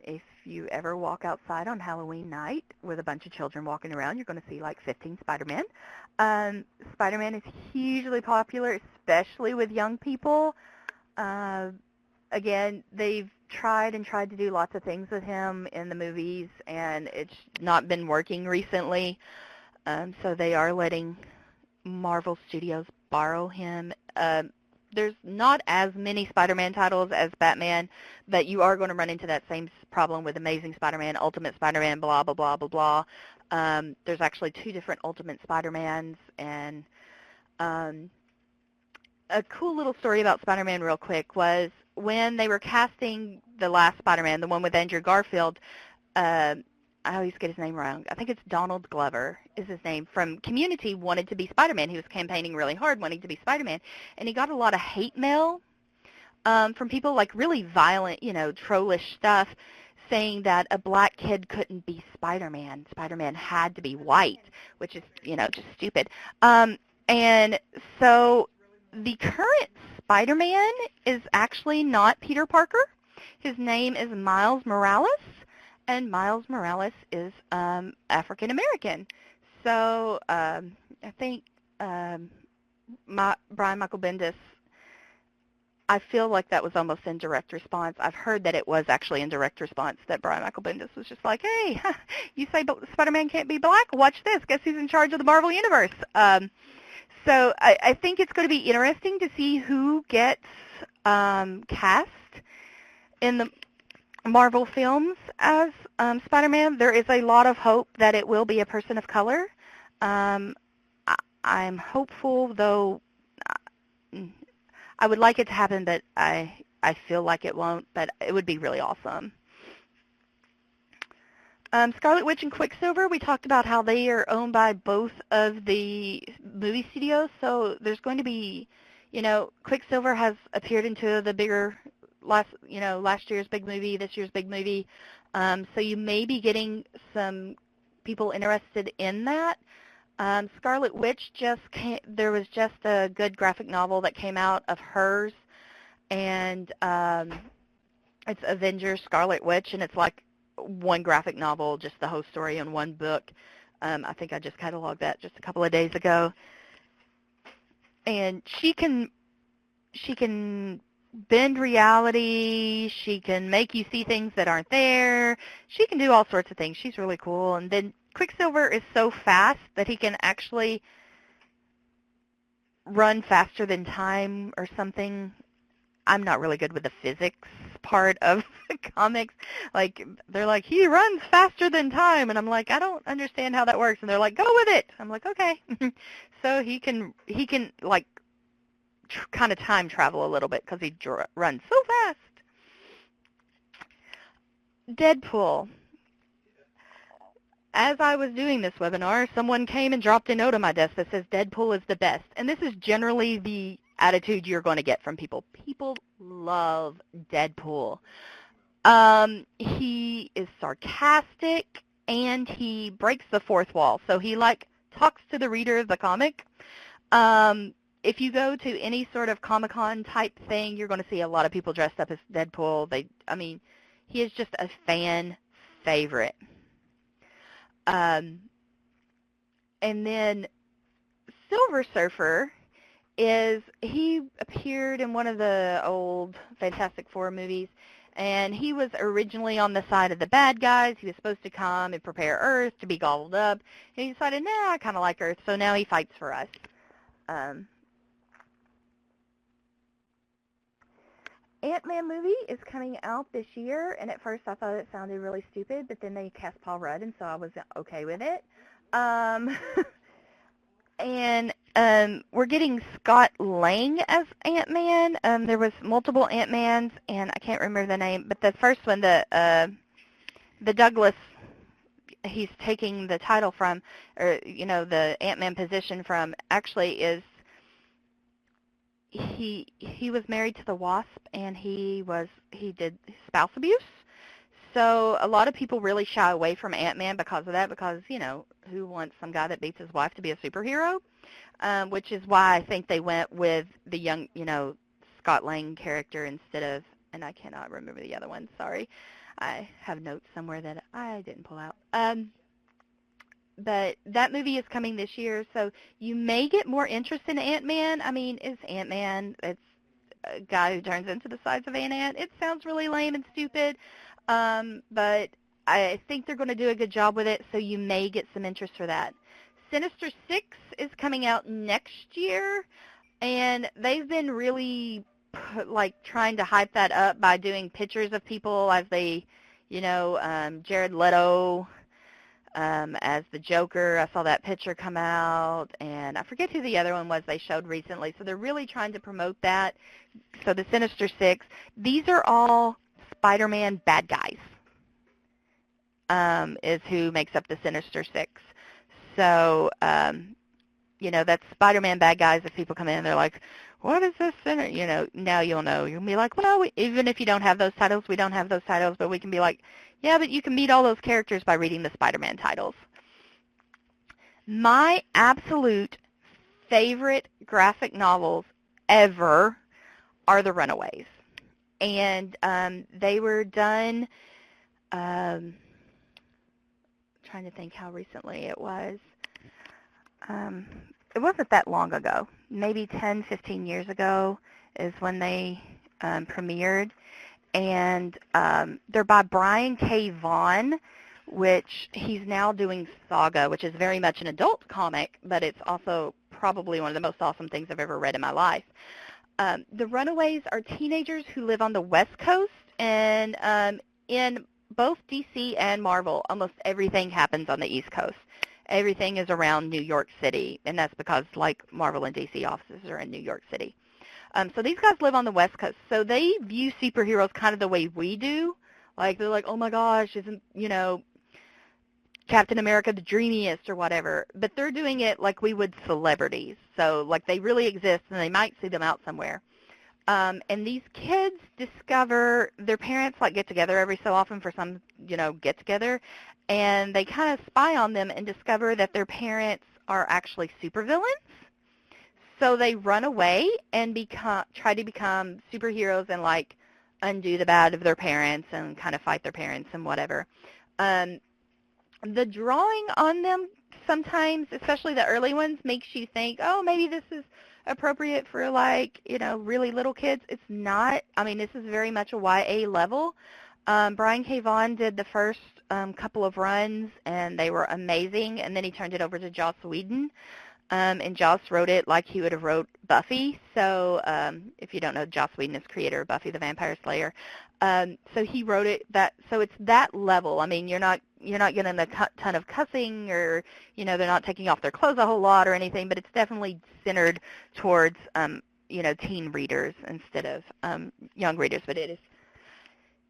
[SPEAKER 2] If you ever walk outside on Halloween night with a bunch of children walking around, you're going to see like 15 Spider-Man. Spider-Man is hugely popular, especially with young people. Again, they've tried to do lots of things with him in the movies, and it's not been working recently. So they are letting Marvel Studios borrow him. There's not as many Spider-Man titles as Batman, but you are going to run into that same problem with Amazing Spider-Man, Ultimate Spider-Man, blah, blah, blah, blah, blah. There's actually 2 different Ultimate Spider-Mans, and a cool little story about Spider-Man real quick was when they were casting the last Spider-Man, the one with Andrew Garfield, I always get his name wrong. I think it's Donald Glover is his name, from Community, wanted to be Spider-Man. He was campaigning really hard wanting to be Spider-Man, and he got a lot of hate mail from people, like really violent, trollish stuff, saying that a black kid couldn't be Spider-Man. Spider-Man had to be white, which is, just stupid. And so the current Spider-Man is actually not Peter Parker. His name is Miles Morales. And Miles Morales is African American. So I think Brian Michael Bendis, I feel like that was almost in direct response. I've heard that it was actually in direct response, that Brian Michael Bendis was just like, hey, you say Spider-Man can't be black? Watch this. Guess who's in charge of the Marvel Universe? So I think it's going to be interesting to see who gets cast in the Marvel films as Spider-Man. There is a lot of hope that it will be a person of color. I'm hopeful, though I would like it to happen, but I feel like it won't, but it would be really awesome. Scarlet Witch and Quicksilver, we talked about how they are owned by both of the movie studios, so there's going to be, Quicksilver has appeared into the bigger last year's big movie, this year's big movie. So you may be getting some people interested in that. Scarlet Witch there was just a good graphic novel that came out of hers, and it's Avengers Scarlet Witch, and it's like one graphic novel, just the whole story in one book. I think I just cataloged that just a couple of days ago. And she can bend reality. She can make you see things that aren't there. She can do all sorts of things. She's really cool. And then Quicksilver is so fast that he can actually run faster than time or something. I'm not really good with the physics part of the comics. Like, they're like, he runs faster than time. And I'm like, I don't understand how that works. And they're like, go with it. I'm like, okay. So he can like, kind of time travel a little bit because he runs so fast. Deadpool. As I was doing this webinar, someone came and dropped a note on my desk that says Deadpool is the best. And this is generally the attitude you're going to get from people. People love Deadpool. He is sarcastic, and he breaks the fourth wall. So he, like, talks to the reader of the comic. If you go to any sort of Comic-Con type thing, you're going to see a lot of people dressed up as Deadpool. He is just a fan favorite. And then Silver Surfer he appeared in one of the old Fantastic Four movies, and he was originally on the side of the bad guys. He was supposed to come and prepare Earth to be gobbled up, and he decided, nah, I kind of like Earth, so now he fights for us. AntMan movie is coming out this year, and at first I thought it sounded really stupid, but then they cast Paul Rudd, and so I was okay with it. And we're getting Scott Lang as Ant-Man. There was multiple Ant-Mans, and I can't remember the name, but the first one, the Douglas, he's taking the title from, or the Ant-Man position from, actually is he was married to the Wasp, and he did spouse abuse. So a lot of people really shy away from Ant-Man because of that, because, who wants some guy that beats his wife to be a superhero? Which is why I think they went with the young, Scott Lang character instead of, and I cannot remember the other one, sorry. I have notes somewhere that I didn't pull out. But that movie is coming this year, so you may get more interest in Ant-Man. I mean, it's Ant-Man. It's a guy who turns into the size of an ant. It sounds really lame and stupid, but I think they're going to do a good job with it, so you may get some interest for that. Sinister Six is coming out next year, and they've been really trying to hype that up by doing pictures of people as they, Jared Leto as the Joker. I saw that picture come out, and I forget who the other one was they showed recently. So they're really trying to promote that. So the Sinister Six, these are all Spider-Man bad guys, is who makes up the Sinister Six. So, that's Spider-Man bad guys. If people come in and they're like, what is this? Now you'll know. You'll be like, well, even if you don't have those titles, we don't have those titles, but we can be like, yeah, but you can meet all those characters by reading the Spider-Man titles. My absolute favorite graphic novels ever are the Runaways. And they were done, trying to think how recently it was. It wasn't that long ago. Maybe 10, 15 years ago is when they premiered. And they're by Brian K. Vaughan, which he's now doing Saga, which is very much an adult comic, but it's also probably one of the most awesome things I've ever read in my life. The Runaways are teenagers who live on the West Coast, and in both DC and Marvel, almost everything happens on the East Coast. Everything is around New York City, and that's because, Marvel and DC offices are in New York City. So these guys live on the West Coast, so they view superheroes kind of the way we do. They're like, oh my gosh, isn't, Captain America the dreamiest or whatever. But they're doing it like we would celebrities. So, they really exist, and they might see them out somewhere. And these kids discover their parents, get together every so often for some, get-together, and they kind of spy on them and discover that their parents are actually supervillains. So they run away and try to become superheroes and undo the bad of their parents and kind of fight their parents and whatever. The drawing on them sometimes, especially the early ones, makes you think, oh, maybe this is appropriate for really little kids. It's not. I mean, this is very much a YA level. Brian K. Vaughan did the first couple of runs, and they were amazing, and then he turned it over to Joss Whedon. And Joss wrote it like he would have wrote Buffy. So if you don't know, Joss Whedon is creator of Buffy the Vampire Slayer. So he wrote it so it's that level. I mean, you're not getting a ton of cussing, or they're not taking off their clothes a whole lot or anything, but it's definitely centered towards teen readers instead of young readers. But it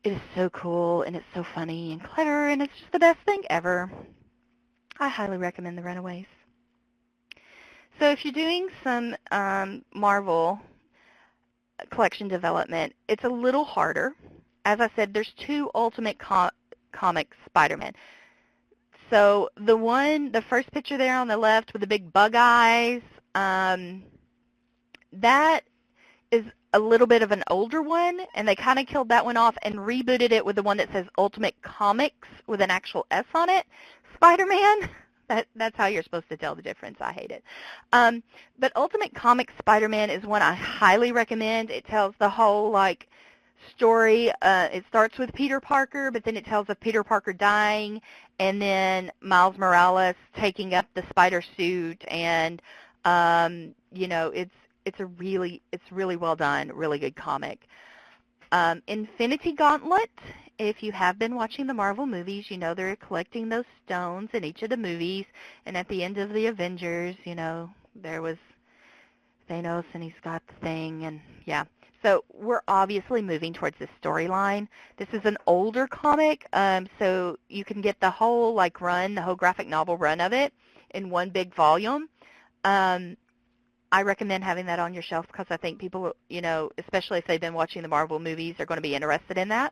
[SPEAKER 2] is so cool, and it's so funny and clever, and it's just the best thing ever. I highly recommend The Runaways. So if you're doing some Marvel collection development, it's a little harder. As I said, there's two Ultimate Comics Spider-Man. So the first picture there on the left with the big bug eyes, that is a little bit of an older one, and they kind of killed that one off and rebooted it with the one that says Ultimate Comics with an actual S on it, Spider-Man. That's how you're supposed to tell the difference. I hate it. But Ultimate Comics Spider-Man is one I highly recommend. It tells the whole, story. It starts with Peter Parker, but then it tells of Peter Parker dying, and then Miles Morales taking up the spider suit, and, it's really well done, really good comic. Infinity Gauntlet. If you have been watching the Marvel movies, they're collecting those stones in each of the movies, and at the end of the Avengers, there was Thanos and he's got the thing, and yeah. So we're obviously moving towards this storyline. This is an older comic, so you can get the whole run, the whole graphic novel run of it in one big volume. I recommend having that on your shelf because I think people, especially if they've been watching the Marvel movies, are going to be interested in that.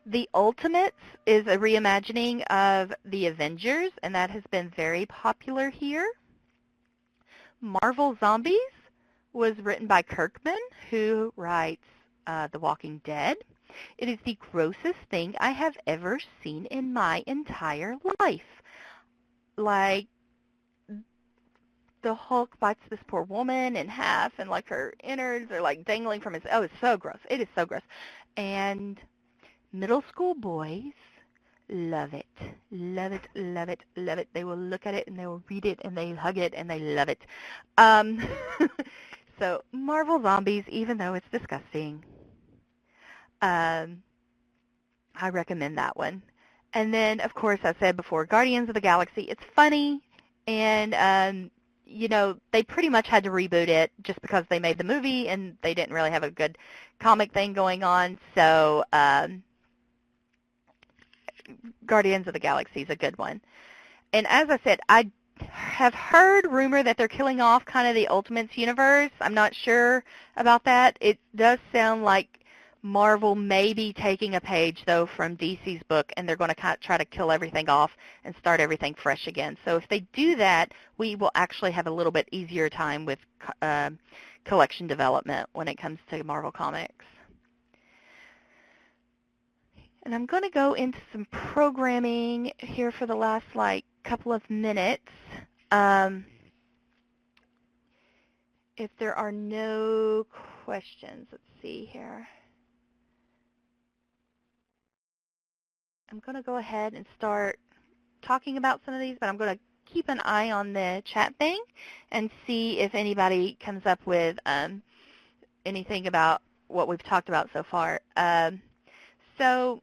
[SPEAKER 2] The Ultimates is a reimagining of the Avengers, and that has been very popular here. Marvel Zombies was written by Kirkman, who writes The Walking Dead. It is the grossest thing I have ever seen in my entire life. Like, the Hulk bites this poor woman in half, and her innards are dangling from his. Oh, it's so gross. It is so gross. And middle school boys love it. Love it, love it, love it. They will look at it and they will read it and they hug it and they love it. So Marvel Zombies, even though it's disgusting, I recommend that one. And then, of course, I said before, Guardians of the Galaxy. It's funny, and they pretty much had to reboot it just because they made the movie and they didn't really have a good comic thing going on. So Guardians of the Galaxy is a good one. And as I said, I have heard rumor that they're killing off kind of the Ultimates universe. I'm not sure about that. It does sound like Marvel may be taking a page, though, from DC's book, and they're going to try to kill everything off and start everything fresh again. So if they do that, we will actually have a little bit easier time with collection development when it comes to Marvel Comics. And I'm going to go into some programming here for the last, couple of minutes. If there are no questions, let's see here. I'm going to go ahead and start talking about some of these, but I'm going to keep an eye on the chat thing and see if anybody comes up with anything about what we've talked about so far. So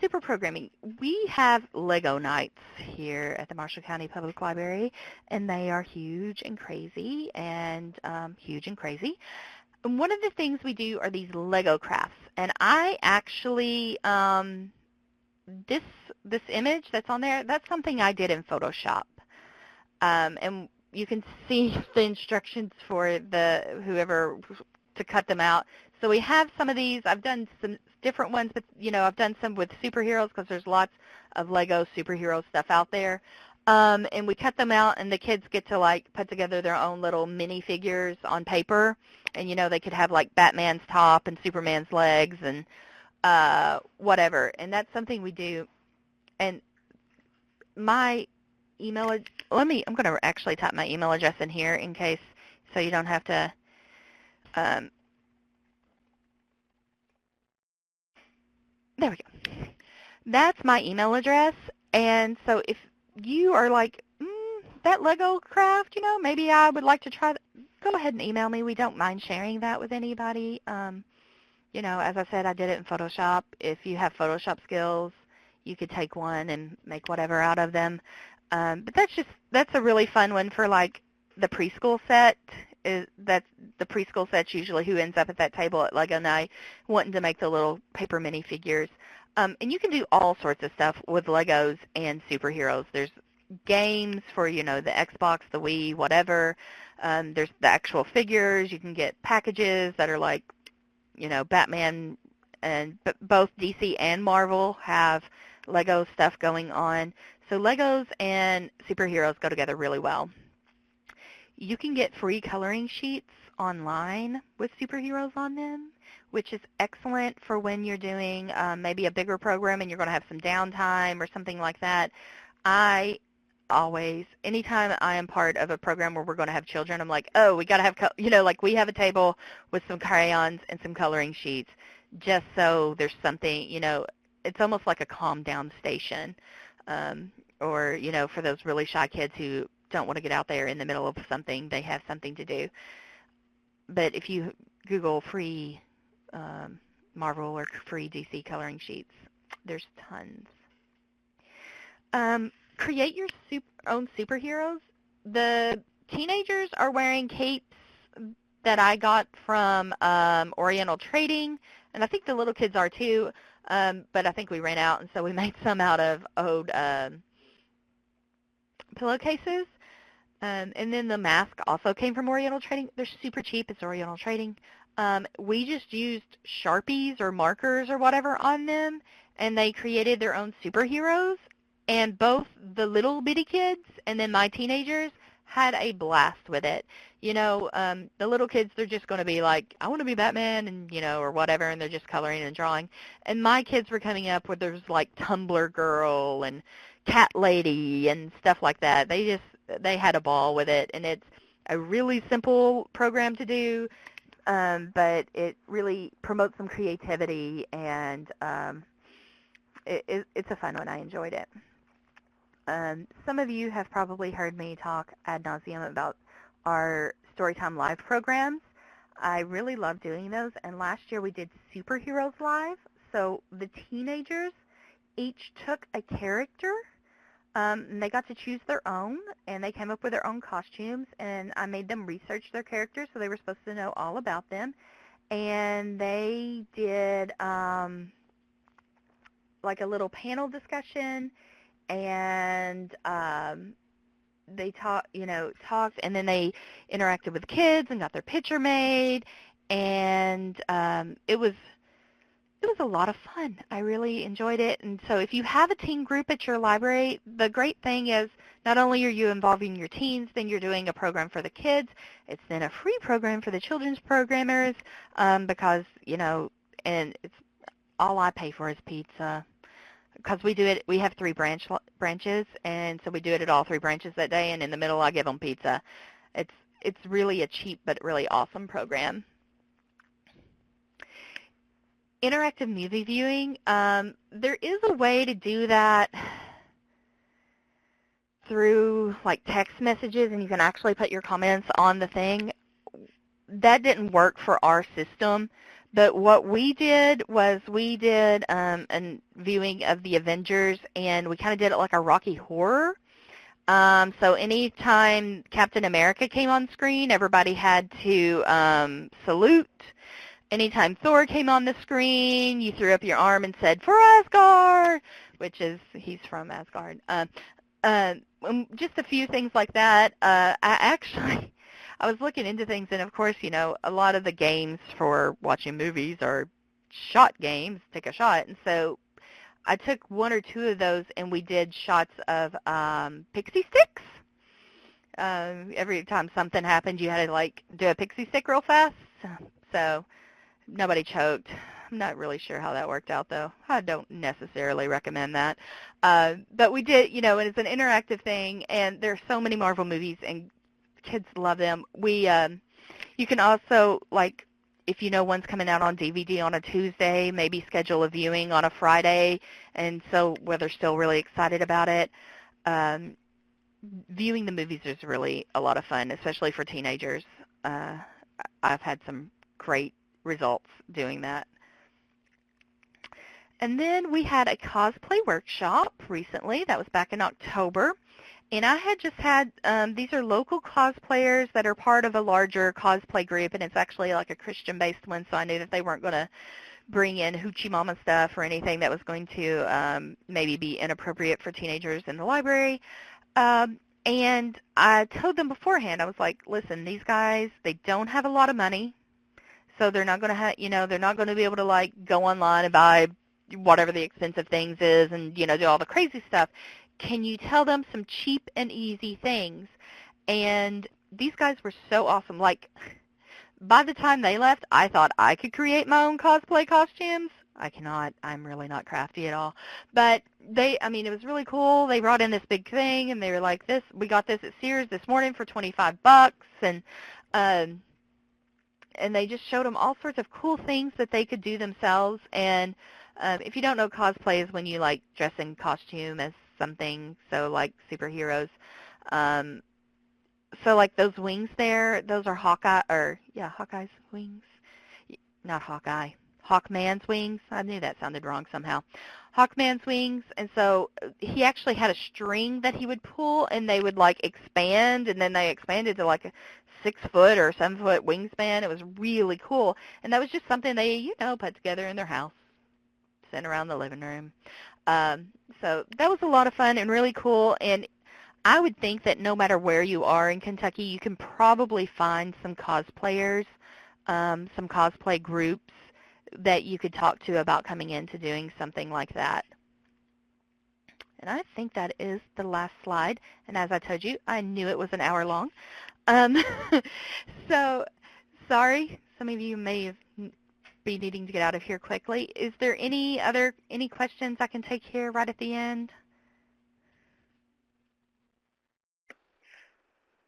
[SPEAKER 2] super programming. We have Lego nights here at the Marshall County Public Library, and they are huge and crazy, and And one of the things we do are these Lego crafts, and I actually, this image that's on there, that's something I did in Photoshop, and you can see the instructions for whoever to cut them out. So we have some of these. I've done some different ones, but I've done some with superheroes because there's lots of Lego superhero stuff out there. And we cut them out, and the kids get to put together their own little mini figures on paper. And they could have Batman's top and Superman's legs and whatever. And that's something we do. And my email, I'm going to actually type my email address in here in case, so you don't have to. There we go. That's my email address, and so if you are that Lego craft, maybe I would like to try that, go ahead and email me. We don't mind sharing that with anybody. As I said, I did it in Photoshop. If you have Photoshop skills, you could take one and make whatever out of them. But that's a really fun one for the preschool set. That's the preschool set's usually who ends up at that table at Lego night wanting to make the little paper minifigures. And you can do all sorts of stuff with Legos and superheroes. There's games for, the Xbox, the Wii, whatever. There's the actual figures. You can get packages that are Batman, and both DC and Marvel have Lego stuff going on. So Legos and superheroes go together really well. You can get free coloring sheets online with superheroes on them, which is excellent for when you're doing maybe a bigger program and you're going to have some downtime or something like that. I always, anytime I am part of a program where we're going to have children, I'm like, oh, we got to have, we have a table with some crayons and some coloring sheets just so there's something, it's almost like a calm down station. Or, for those really shy kids who don't want to get out there in the middle of something, they have something to do. But if you Google free Marvel or free DC coloring sheets, there's tons. Create your own superheroes. The teenagers are wearing capes that I got from Oriental Trading, and I think the little kids are too, but I think we ran out, and so we made some out of old pillowcases. And then the mask also came from Oriental Trading. They're super cheap. It's Oriental Trading. We just used Sharpies or markers or whatever on them, and they created their own superheroes. And both the little bitty kids and then my teenagers had a blast with it. You know, the little kids, they're just going to be like, I want to be Batman, and or whatever, and they're just coloring and drawing. And my kids were coming up with there's like Tumblr Girl and Cat Lady and stuff like that. They had a ball with it, and it's a really simple program to do, but it really promotes some creativity, and it's a fun one. I enjoyed it. Some of you have probably heard me talk ad nauseum about our Storytime Live programs. I really love doing those, and last year we did Superheroes Live. So the teenagers each took a character, and they got to choose their own, and they came up with their own costumes, and I made them research their characters, so they were supposed to know all about them. And they did like a little panel discussion, and they talked, and then they interacted with kids and got their picture made, and it was a lot of fun. I really enjoyed it. And so if you have a teen group at your library, the great thing is not only are you involving your teens, then you're doing a program for the kids. It's then a free program for the children's programmers, because, and it's all I pay for is pizza. Because we have 3 branches, and so we do it at all 3 branches that day, and in the middle I give them pizza. It's really a cheap but really awesome program. Interactive movie viewing, there is a way to do that through like text messages, and you can actually put your comments on the thing. That didn't work for our system. But what we did was we did a viewing of the Avengers, and we kind of did it like a Rocky Horror. So anytime Captain America came on screen, everybody had to salute. Anytime Thor came on the screen, you threw up your arm and said, "For Asgard," which is, he's from Asgard. Just a few things like that. I was looking into things, and of course, a lot of the games for watching movies are shot games, take a shot. And so I took 1 or 2 of those, and we did shots of pixie sticks. Every time something happened, you had to do a pixie stick real fast. So nobody choked. I'm not really sure how that worked out, though. I don't necessarily recommend that. But we did, and it's an interactive thing, and there's so many Marvel movies, and kids love them. You can also, if one's coming out on DVD on a Tuesday, maybe schedule a viewing on a Friday, and so where they're still really excited about it. Viewing the movies is really a lot of fun, especially for teenagers. I've had some great results doing that. And then we had a cosplay workshop recently. That was back in October. And I had just had, these are local cosplayers that are part of a larger cosplay group, and it's actually like a Christian-based one, so I knew that they weren't going to bring in hoochie mama stuff or anything that was going to maybe be inappropriate for teenagers in the library. And I told them beforehand, I was like, listen, these guys, they don't have a lot of money, so they're not going to have, they're not going to be able to go online and buy whatever the expensive things is and, do all the crazy stuff. Can you tell them some cheap and easy things? And these guys were so awesome. By the time they left, I thought I could create my own cosplay costumes. I cannot. I'm really not crafty at all. But it was really cool. They brought in this big thing, and they were like, we got this at Sears this morning for $25, and they just showed them all sorts of cool things that they could do themselves. And if you don't know, cosplay is when you dress in costume as something, so superheroes. So those wings there, those are Hawkeye's wings. Not Hawkeye. Hawkman's wings. I knew that sounded wrong somehow. Hawkman's wings, and so he actually had a string that he would pull, and they would like expand, and then they expanded to like a 6-foot or 7-foot wingspan. It was really cool, and that was just something they, put together in their house, sitting around the living room. So that was a lot of fun and really cool, and I would think that no matter where you are in Kentucky, you can probably find some cosplayers, some cosplay groups that you could talk to about coming into doing something like that. And I think that is the last slide. And as I told you, I knew it was an hour long. So sorry, some of you may be needing to get out of here quickly. Is there any questions I can take here right at the end?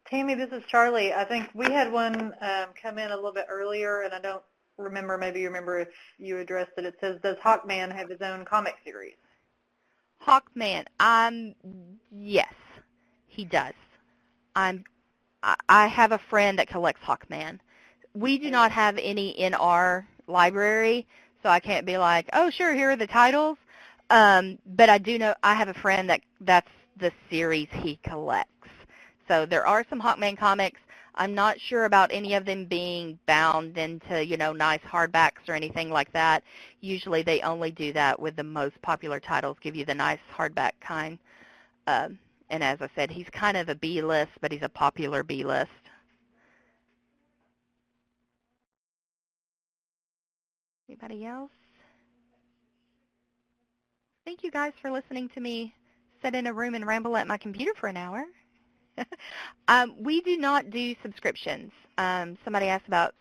[SPEAKER 1] Tammy, this is Charlie. I think we had one come in a little bit earlier, and I don't remember, maybe you remember if you addressed it. It says, does Hawkman have his own comic series?
[SPEAKER 2] Hawkman, yes, he does. I have a friend that collects Hawkman. We do not have any in our library, so I can't be like, oh, sure, here are the titles. But I do know I have a friend that's the series he collects. So there are some Hawkman comics. I'm not sure about any of them being bound into, nice hardbacks or anything like that. Usually they only do that with the most popular titles, give you the nice hardback kind. And as I said, he's kind of a B-list, but he's a popular B-list. Anybody else? Thank you guys for listening to me sit in a room and ramble at my computer for an hour. We do not do subscriptions. Somebody asked about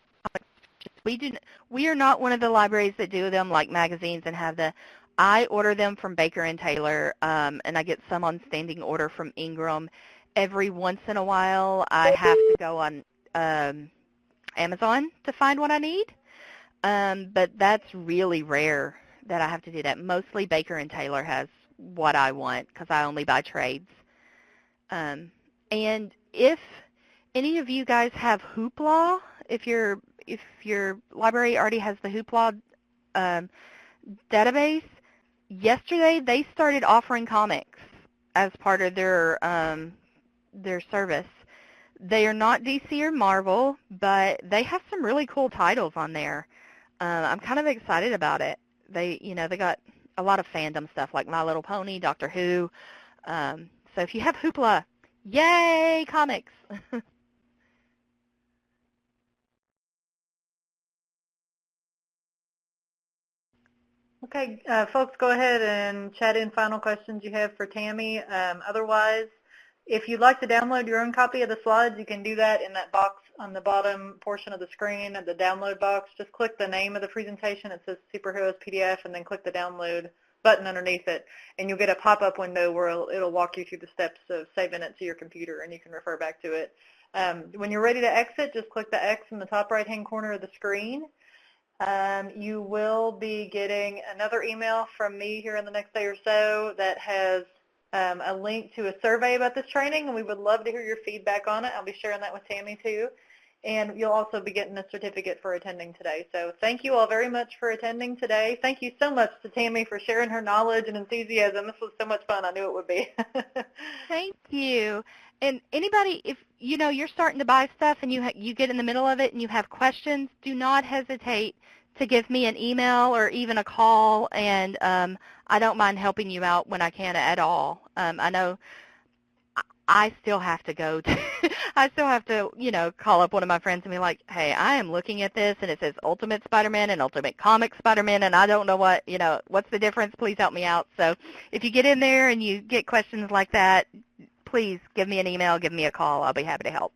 [SPEAKER 2] we are not one of the libraries that do them like magazines and have I order them from Baker and Taylor, and I get some on standing order from Ingram. Every once in a while, I have to go on Amazon to find what I need, but that's really rare that I have to do that. Mostly Baker and Taylor has what I want because I only buy trades. And if any of you guys have Hoopla, if your library already has the Hoopla database, yesterday they started offering comics as part of their service. They are not DC or Marvel, but they have some really cool titles on there. I'm kind of excited about it. They got a lot of fandom stuff like My Little Pony, Doctor Who. So if you have Hoopla, yay, comics.
[SPEAKER 1] Okay, folks, go ahead and chat in final questions you have for Tammy. Otherwise, if you'd like to download your own copy of the slides, you can do that in that box on the bottom portion of the screen at the download box. Just click the name of the presentation. It says Superheroes PDF, and then click the download button underneath it, and you'll get a pop-up window where it'll walk you through the steps of saving it to your computer, and you can refer back to it. When you're ready to exit, just click the X in the top right-hand corner of the screen. You will be getting another email from me here in the next day or so that has a link to a survey about this training, and we would love to hear your feedback on it. I'll be sharing that with Tammy too. And you'll also be getting a certificate for attending today. So thank you all very much for attending today. Thank you so much to Tammy for sharing her knowledge and enthusiasm. This was so much fun. I knew it would be.
[SPEAKER 2] Thank you. And anybody, if you're starting to buy stuff and you get in the middle of it and you have questions, do not hesitate to give me an email or even a call, and I don't mind helping you out when I can at all. I know I still have to go to, I still have to, call up one of my friends and be like, hey, I am looking at this and it says Ultimate Spider-Man and Ultimate Comic Spider-Man, and I don't know what's the difference. Please help me out. So if you get in there and you get questions like that, please give me an email, give me a call. I'll be happy to help.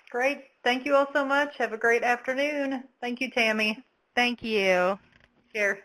[SPEAKER 1] Great. Thank you all so much. Have a great afternoon. Thank you, Tammy.
[SPEAKER 2] Thank you.
[SPEAKER 1] Here.